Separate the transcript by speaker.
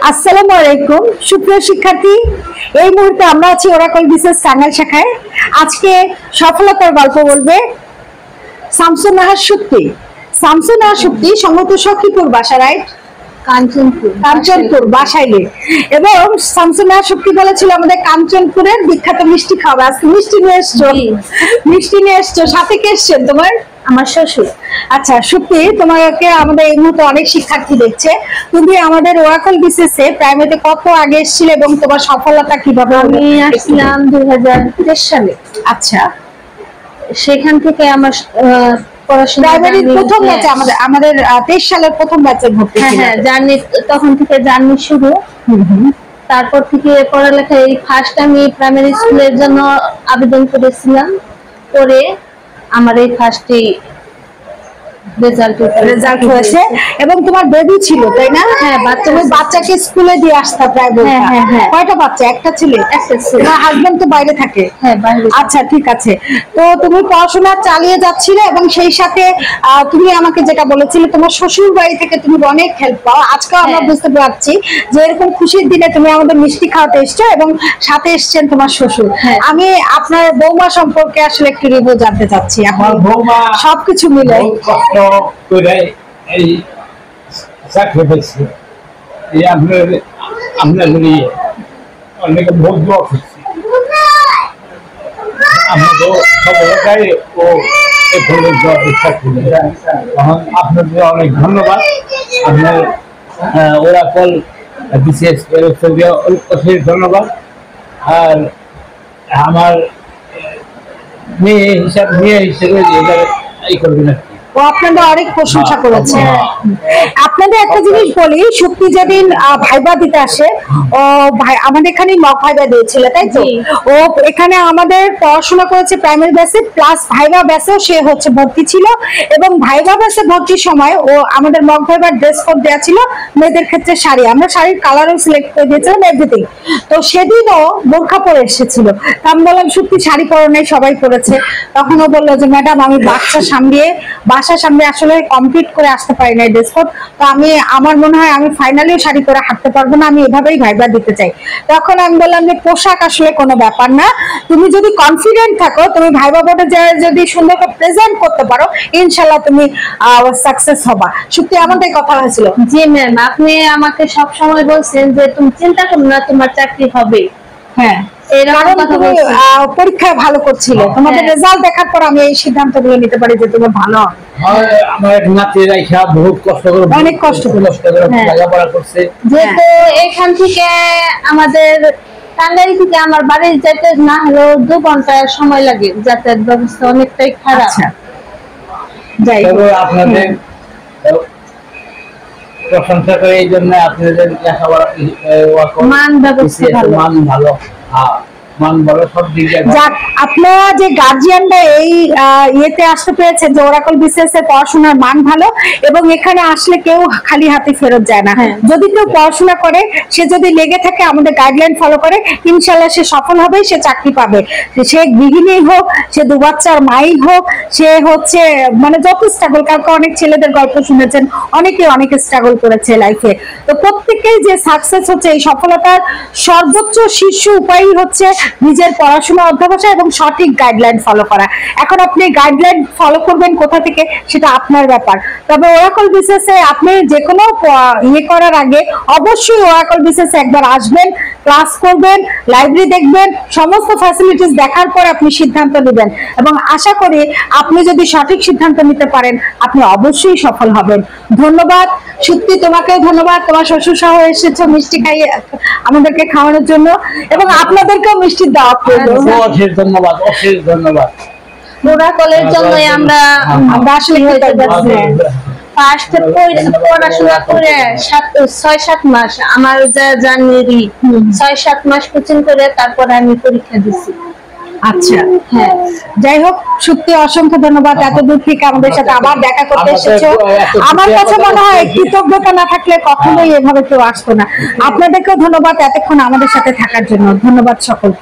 Speaker 1: আসসালামু আলাইকুম সুপ্রিয় শিক্ষার্থী, এই মুহূর্তে আমরা আছি ওরাকল বিসিএস টাঙ্গাইল শাখায়। আজকে সফলতার গল্প বলবে শামসুন নাহার শক্তি। শামসুন নাহার শক্তি সম্ভবত সখীপুর বাসা, রাইট? কাঞ্চনপুর বাসাইলে। এবং শামসুন নাহার শক্তি বলেছিল আমাদের কাঞ্চনপুরের বিখ্যাত মিষ্টি খাওয়া। আজকে মিষ্টি নিয়ে এসছো, মিষ্টি নিয়ে এসছো। সাথে কে এসছেন? তোমার আমার শ্বশুর। আচ্ছা শক্তি, তোমাকে আমাদের এই মুহূর্তে অনেক শিক্ষার্থী দেখছে। তুমি আমাদের ওরাকল বিসিএস এ প্রাইমারিতে কত আগে এসেছিলে এবং তোমার সফলতা কিভাবে?
Speaker 2: আমি আসলাম 2023 সালে।
Speaker 1: আচ্ছা,
Speaker 2: সেখান থেকে আমার পড়াশোনা
Speaker 1: প্রথম ব্যাচে আমাদের 23 সালের প্রথম ব্যাচে ভর্তি ছিল।
Speaker 2: হ্যাঁ, জার্নি তখন থেকে জার্নি শুরু। তারপর থেকে পড়ালেখা এই ফার্স্ট আমি প্রাইমারি স্কুলের জন্য আবেদন করেছিলাম, করে আমার এই ফার্স্টে
Speaker 1: রেজাল্ট হয়েছে। এবং তোমার বেবি ছিল, তাই না?
Speaker 2: হ্যাঁ,
Speaker 1: তুমি বাচ্চাকে স্কুলে দিয়ে আসতা প্রাইভেট। কয়টা বাচ্চা? একটা ছিল। তোমার হাজবেন্ড তো বাইরে থাকে?
Speaker 2: হ্যাঁ, বাইরে।
Speaker 1: আচ্ছা ঠিক আছে। তো তুমি পড়াশোনা চালিয়ে যাচ্ছিলে এবং সেই সাথে তুমি আমাকে যেটা বলেছিলে তোমার শ্বশুর বাড়ি থেকে তুমি অনেক হেল্প পাও। আজকে আমরা বুঝতে পারছি যে এরকম খুশির দিনে তুমি আমাদের মিষ্টি খাওয়াতে এসছো এবং সাথে এসছেন তোমার শ্বশুর। আমি আপনার বৌমা সম্পর্কে আসলে একটু রিভিউ জানতে চাচ্ছি।
Speaker 3: আমার বৌমা
Speaker 1: সবকিছু মিলে
Speaker 3: এই চাকরি পেয়েছে, এই আপনার অনেক বহুত দোয়া করছি। আমাদের সফলতাই ও আপনাদের অনেক ধন্যবাদ। আপনার ওরাকল বিসিএস অশেষ ধন্যবাদ। আর আমার মেয়ে হিসেবে এই করবেন আর কি।
Speaker 1: ও আপনাদের অনেক প্রশংসা করেছে। আপনাদের একটা জিনিস বলি, শক্তি যেদিন ভাইবা দিতে আসে, ও আমাদের এখানে মক ভাইবা দিয়েছিল, তাই তো? ও এখানে আমাদের পড়াশোনা করেছে প্রাইমারি ব্যাচে, প্লাস ভাইবা ব্যাচেও সে হচ্ছে ভর্তি ছিল। এবং ভাইবা ব্যাচে ভর্তির সময় ও আমাদের মক ভাইবার ড্রেস কোড দেওয়া ছিল মেয়েদের ক্ষেত্রে শাড়ি, আমরা শাড়ির কালারও সিলেক্ট করে দিয়েছিলাম, এভরিথিং। তো সেদিনও বোরখা পরে এসেছিল। আমি বললাম সত্যি শাড়ি পরে নাই, সবাই পরেছে। তখন ও বললো যে ম্যাডাম আমি বাচ্চা সামলিয়ে বাসার সামনে আসলে কমপ্লিট করে আসতে পারি না ড্রেস কোড, তো আমার মনে হয় আমি ফাইনালিও শাড়ি পরে হাঁটতে পারবো না, আমি এভাবেই ভাইবা দিতে চাই। তখন আমি বললাম যে পোশাক আসলে কোনো ব্যাপার না, তুমি যদি কনফিডেন্ট থাকো, তুমি ভাইবা বোর্ডে যদি সুন্দর করে প্রেজেন্ট করতে পারো, ইনশাল্লাহ তুমি সাকসেস হবা। সত্যি আমাদের কথা হয়েছিল।
Speaker 2: জি ম্যাম, আপনি আমাকে সব সময় বলছেন যে তুমি চিন্তা করো না, তোমার চাকরি হবে।
Speaker 1: হ্যাঁ, পরীক্ষায় ভালো করছিল, তোমাদের রেজাল্ট দেখার পর আমি এই সিদ্ধান্তগুলো নিতে পারি যে তুমি ভালো হবে।
Speaker 3: আমার নাতি রাইখা বহুত কষ্ট করে,
Speaker 1: অনেক কষ্ট করে
Speaker 3: লেখাপড়া করছে।
Speaker 2: যেহেতু এখান থেকে আমাদের টাঙ্গাইল থেকে আমার বাড়ি যেতে না হলেও 2 ঘন্টা সময় লাগে, যাতায়াত ব্যবস্থা অনেকটাই খারাপ।
Speaker 1: যাই হোক,
Speaker 3: আপনাদের প্রশংসা করে এই জন্য আপনাদের লেখাপড়া
Speaker 2: মান ব্যবস্থা
Speaker 3: ভালো, মান ভালো সব দিকে।
Speaker 1: যাক, আপনারা যে গার্জিয়ানরা এই ইয়েতে আসতে পেরেছেন যে ওরাকল বিসিএস এর পড়াশোনার মান ভালো, এবং এখানে আসলে কেউ খালি হাতে ফেরত যায় না। যদি কেউ পড়াশোনা করে, সে যদি লেগে থাকে, আমাদের গাইডলাইন ফলো করে, ইনশাল্লাহ সে সফল হবে, সে চাকরি পাবে। সে গৃহিণী হোক, সে 2 বাচ্চার মাই হোক, সে হচ্ছে মানে যত স্ট্রাগল, কারণ অনেক ছেলেদের গল্প শুনেছেন, অনেক স্ট্রাগল করেছে লাইফে। তো প্রত্যেকেই যে সাকসেস হচ্ছে, এই সফলতার সর্বোচ্চ শীর্ষ উপায়ই হচ্ছে নিজের পড়াশোনা অধ্যবসায় এবং সঠিক গাইডলাইন ফলো করা। এখন আপনি গাইডলাইন ফলো করবেন কোথা থেকে, সেটা আপনার ব্যাপার। তবে ওরাকল বিসিএস এ আপনি যে কোনো ইয়ে করার আগে অবশ্যই ওরাকল বিসিএস একবার আসবেন, ক্লাস করবেন, লাইব্রেরি দেখবেন, সমস্ত ফ্যাসিলিটিস দেখার পর আপনি সিদ্ধান্ত নেবেন। এবং আশা করি আপনি যদি সঠিক সিদ্ধান্ত নিতে পারেন, আপনি অবশ্যই সফল হবেন। ধন্যবাদ সত্যি, তোমাকেও ধন্যবাদ। তোমার শ্বশুর সহ এসেছো মিষ্টি খাইয়ে আমাদেরকে খাওয়ানোর জন্য, এবং আপনাদেরকেও মিষ্টির দাওয়াত করব।
Speaker 3: অশেষ ধন্যবাদ, অশেষ ধন্যবাদ।
Speaker 2: ওরাকলের জন্য আমরা
Speaker 1: আসলে
Speaker 2: ফার্স্ট পড়াশোনা করে 6-7 মাস আমার জানুয়ারি 6-7 মাস কোচিং করে তারপর আমি পরীক্ষা দিছি।
Speaker 1: আচ্ছা, হ্যাঁ, যাই হোক সত্যি অসংখ্য ধন্যবাদ এত দূর থেকে আমাদের সাথে আবার দেখা করতে এসেছো। আমার কাছে মনে হয় কৃতজ্ঞতা না থাকলে কখনোই এভাবে কেউ আসতো না। আপনাদেরকেও ধন্যবাদ এতক্ষণ আমাদের সাথে থাকার জন্য। ধন্যবাদ সকলকে।